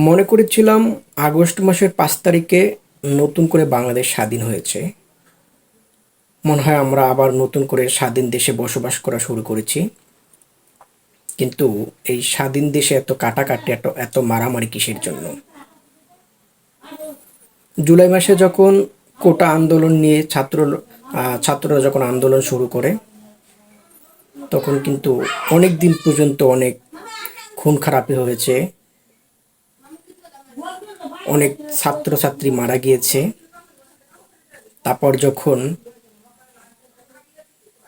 মনে করেছিলাম আগস্ট মাসের 5 তারিখে নতুন করে বাংলাদেশ স্বাধীন হয়েছে, মনে হয় আমরা আবার নতুন করে স্বাধীন দেশে বসবাস করা শুরু করেছি। কিন্তু এই স্বাধীন দেশে এত কাটাকাটি, এত মারামারি কিসের জন্য? জুলাই মাসে যখন কোটা আন্দোলন নিয়ে ছাত্ররা যখন আন্দোলন শুরু করে, তখন কিন্তু অনেক দিন পর্যন্ত অনেক খুন খারাপি হয়েছে, অনেক ছাত্রছাত্রী মারা গিয়েছে। তারপর যখন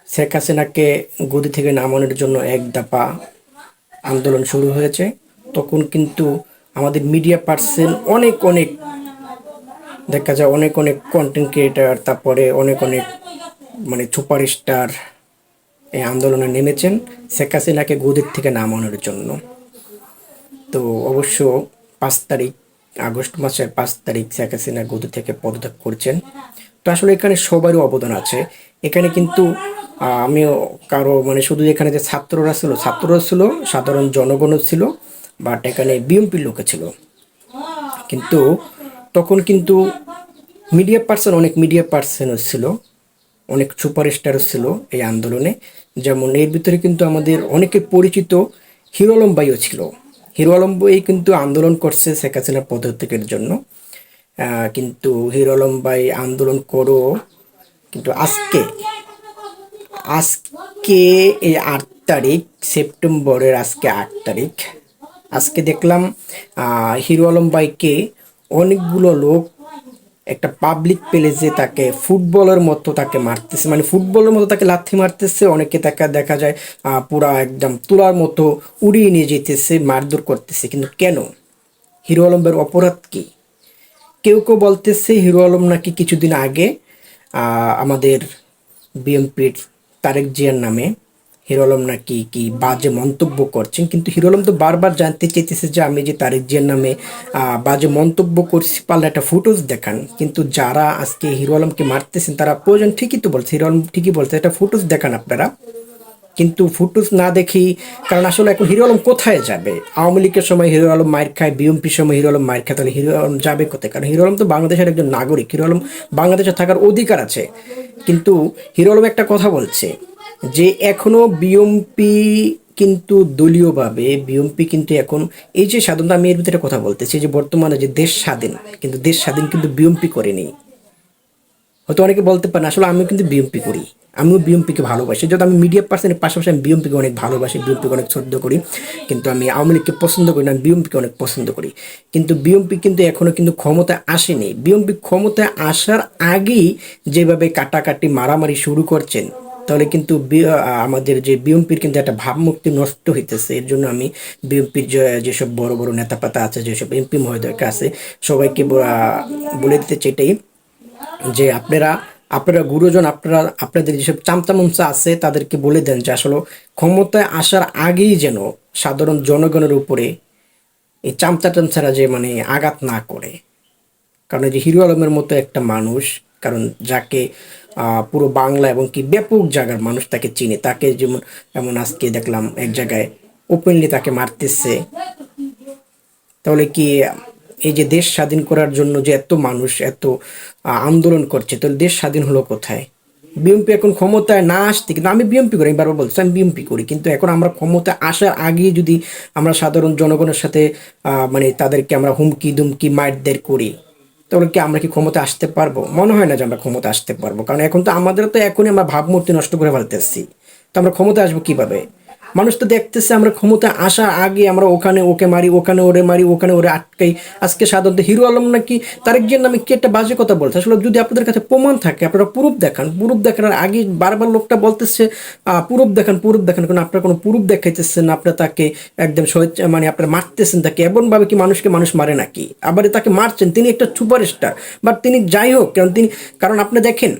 শেখ হাসিনাকে গদি থেকে নামানোর জন্য এক দফা আন্দোলন শুরু হয়েছে, তখন কিন্তু আমাদের মিডিয়া পার্সন অনেক দেখা যায় অনেক কন্টেন্ট ক্রিয়েটার, তারপরে অনেক মানে সুপারস্টার এই আন্দোলনে নেমেছেন শেখ হাসিনাকে গদির থেকে নামানোর জন্য। তো অবশ্য 5 তারিখ, আগস্ট মাসের 5 তারিখ শেখ হাসিনা গদি থেকে পদত্যাগ করছেন। তো আসলে এখানে সবারই অবদান আছে। এখানে কিন্তু আমিও কারো মানে শুধু এখানে যে ছাত্ররা ছিল, সাধারণ জনগণও ছিল, বাট এখানে বিএনপির লোকে ছিল। কিন্তু তখন কিন্তু অনেক মিডিয়া পার্সনও ছিল, অনেক সুপারস্টারও ছিল এই আন্দোলনে। যেমন এর ভিতরে কিন্তু আমাদের অনেকের পরিচিত হিরো আলম ভাইও ছিল। হিরো আলম ভাই কিন্তু আন্দোলন করছে শেখ হাসিনার পদত্যাগের জন্য। কিন্তু হিরো আলম ভাই আন্দোলন করো, কিন্তু আজকে এই 8 তারিখ সেপ্টেম্বরের, আজকে 8 তারিখ, আজকে দেখলাম হিরো আলম ভাইকে অনেকগুলো লোক একটা পাবলিক প্লেসে তাকে ফুটবলের মতো তাকে মারতেছে, মানে ফুটবলের মতো তাকে লাথি মারতেছে। অনেকে তাকে দেখা যায় পুরা একদম তুলার মতো উড়িয়ে নিয়ে যেতেছে, মারধর করতেছে। কিন্তু কেন? হিরো আলম ভাইয়ের অপরাধ কি? কেউ বলতেছে হিরো আলম নাকি কিছুদিন আগে আমাদের বিএনপির তারেক জিয়ার নামে হিরো আলম নাকি কি বাজে মন্তব্য করছেন। কিন্তু হিরো আলম তো বারবার জানতে চেয়েছে যে আমি যে তারেক জিয়ার নামে বাজে মন্তব্য করছি, পারলে একটা ফুটেজ দেখান। কিন্তু যারা আজকে হিরো আলমকে মারতেছেন তারা প্রয়োজন ঠিকই তো বলছে, হিরো আলম ঠিকই বলছে, একটা ফুটেজ দেখান আপনারা। কিন্তু ফুটেজ না দেখি, কারণ আসলে এখন হিরো আলম কোথায় যাবে? আওয়ামী লীগের সময় হিরো আলম মার খায়, বিএনপির সময় হিরো আলম মার খায়, তাহলে হিরো আলম যাবে কোথায়? কারণ হিরো আলম তো বাংলাদেশের একজন নাগরিক, হিরো আলম বাংলাদেশে থাকার অধিকার আছে। কিন্তু হিরো আলম একটা কথা বলছে যে এখনো বিএনপি কিন্তু দলীয়ভাবে বিএনপি কিন্তু এখন এই যে স্বাধীনতা, আমি এর ভিতরে কথা বলতেছি যে বর্তমানে যে দেশ স্বাধীন, কিন্তু দেশ স্বাধীন কিন্তু বিএনপি করেনি। হয়তো অনেকে বলতে পারেন আসলে আমিও কিন্তু বিএনপি করি, আমিও বিএনপিকে ভালোবাসি, যত আমি মিডিয়া পার্সনের পাশাপাশি আমি বিএনপিকে অনেক ভালোবাসি, বিএনপিকে অনেক শ্রদ্ধা করি। কিন্তু আমি আওয়ামী লীগকে পছন্দ করি না, আমি বিএনপিকে অনেক পছন্দ করি। কিন্তু বিএনপি কিন্তু এখনও কিন্তু ক্ষমতায় আসেনি। বিএনপি ক্ষমতায় আসার আগেই যেভাবে কাটাকাটি মারামারি শুরু করছেন, তাহলে কিন্তু আমাদের যে বিএনপির কিন্তু একটা ভাবমূর্তি নষ্ট হইতেছে। এর জন্য আমি বিএনপির যেসব বড় বড় নেতাপাতা আছে, যেসব এমপি মহোদয়কে আছে, সবাইকে বলে দিতে চাইটাই যে আপনারা গুরুজন, আপনাদের যেসব চামচা আছে তাদেরকে বলে দেন যে আসলে ক্ষমতায় আসার আগেই যেন সাধারণ জনগণের উপরে এই চামচারা যে মানে আঘাত না করে। কারণ এই যে হিরো আলমের মতো একটা মানুষ, কারণ যাকে পুরো বাংলা এবং কি ব্যাপক জায়গার মানুষ তাকে চিনে, তাকে যেমন আজকে দেখলাম এক জায়গায় ওপেনলি তাকে মারতেছে। তাহলে কি এই যে দেশ স্বাধীন করার জন্য যে এত মানুষ এত আন্দোলন করছে, তাহলে দেশ স্বাধীন হলো কোথায়? বিএনপি এখন ক্ষমতায় না আসতে, কিন্তু আমি বিএনপি করি, আমি বারবার বলছি আমি বিএনপি করি, কিন্তু এখন আমরা ক্ষমতায় আসার আগেই যদি আমরা সাধারণ জনগণের সাথে মানে তাদেরকে আমরা হুমকি দুমকি মারধর করি, তাহলে কি আমরা কি ক্ষমতা আসতে পারবো? মনে হয় না যে আমরা ক্ষমতা আসতে পারবো। কারণ এখন তো আমাদের তো এখনই আমরা ভাবমূর্তি নষ্ট করে ফেলতেছি, তো আমরা ক্ষমতা আসবো কিভাবে? মানুষ তো দেখতেছে আমরা ক্ষমতা আসার আগে আমরা ওখানে ওকে মারি, ওখানে ওরে মারি, ওখানে ওরে আটকাই। আজকে সাধারণত হিরো আলম নাকি তারেক জিয়ার নামে কি একটা বাজে কথা বলছে। আসলে যদি আপনাদের কাছে প্রমাণ থাকে আপনারা প্রুফ দেখান। প্রুফ দেখানোর আগে বারবার লোকটা বলতেছে প্রুফ দেখান, প্রুফ দেখান, কারণ আপনারা কোনো প্রুফ দেখাইতেছেন না। আপনারা তাকে একদম মানে আপনারা মারতেছেন তাকে। এমনভাবে কি মানুষকে মানুষ মারে নাকি? আবার তাকে মারছেন, তিনি একটা সুপারস্টার। বাট তিনি যাই হোক, কারণ আপনি দেখেন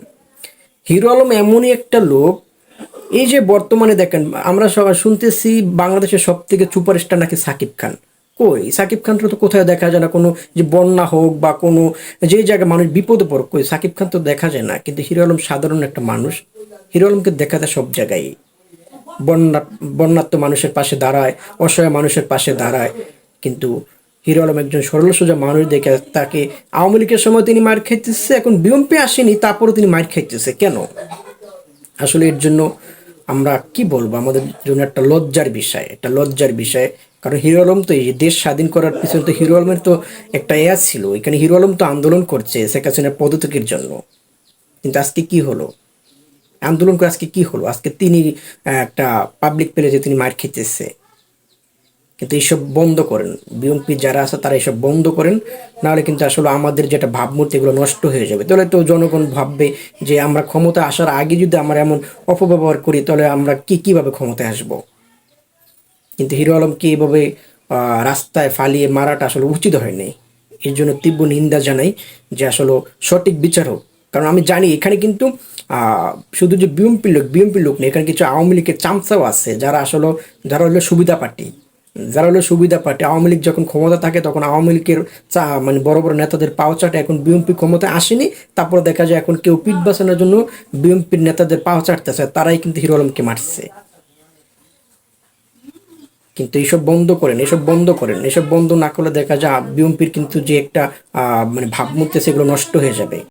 হিরো আলম এমনই একটা লোক, এই যে বর্তমানে দেখেন আমরা সবাই শুনতেছি বাংলাদেশের সব থেকে সুপারস্টার নাকি সাকিব খান। কই সাকিব খান তো কোথাও দেখা যায় না। কোনো যে বন্যা হোক বা কোনো যে জায়গায় মানুষ বিপদে পড়ুক, কই সাকিব খান তো দেখা যায় না। কিন্তু হিরো আলম সাধারণ একটা মানুষ, হিরো আলমকে দেখা যায় সব জায়গায়। বন্যা বন্যাত্ম মানুষের পাশে দাঁড়ায়, অসহায় মানুষের পাশে দাঁড়ায়। কিন্তু হিরো আলম একজন সরল সোজা মানুষ দেখে তাকে আওয়ামী লীগের সময় তিনি মার খাইতেছে, এখন বিএনপি আসেনি তারপরে তিনি মার খাইতেছে কেন? আসলে এর জন্য আমরা কি বলবো, আমাদের জন্য একটা লজ্জার বিষয়, একটা লজ্জার বিষয়। কারণ হিরো আলম তো এই দেশ স্বাধীন করার পিছনে তো হিরো আলমের তো একটা ছিল। এখানে হিরো আলম তো আন্দোলন করছে শেখ হাসিনার পদত্যাগের জন্য। কিন্তু আজকে কি হলো? আন্দোলন করে আজকে কি হলো? আজকে তিনি একটা পাবলিক প্লেসে তিনি মার খেতেছে। কিন্তু এইসব বন্ধ করেন, বিএনপি যারা আছে তারা এসব বন্ধ করেন, নাহলে কিন্তু আসলে আমাদের যেটা ভাবমূর্তি এগুলো নষ্ট হয়ে যাবে। তাহলে তো জনগণ ভাববে যে আমরা ক্ষমতা আসার আগে যদি আমরা এমন অপব্যবহার করি তাহলে আমরা কিভাবে ক্ষমতায় আসব। কিন্তু হিরো আলমকে এইভাবে রাস্তায় ফালিয়ে মারাটা আসলে উচিত হয়নি। এর জন্য তীব্র নিন্দা জানাই, যে আসলে সঠিক বিচার হোক। কারণ আমি জানি এখানে কিন্তু শুধু যে বিএনপির লোক নেই, এখানে কিছু আওয়ামী লীগের চামচাও আছে যারা হলো সুবিধা পার্টি। আওয়ামী লীগ যখন ক্ষমতা থাকে তখন আওয়ামী লীগের মানে বড় বড় নেতাদের পাও চাটে। এখন বিএনপি ক্ষমতায় আসেনি, তারপরে দেখা যায় এখন কেউ পিঠ বাঁচানোর জন্য বিএনপির নেতাদের পাও চাটতেছে, তারাই কিন্তু হিরো আলমকে মারছে। কিন্তু এইসব বন্ধ করেন, এসব বন্ধ করেন, এসব বন্ধ না করলে দেখা যায় বিএনপির কিন্তু যে একটা মানে ভাবমূর্তি সেগুলো নষ্ট হয়ে যাবে।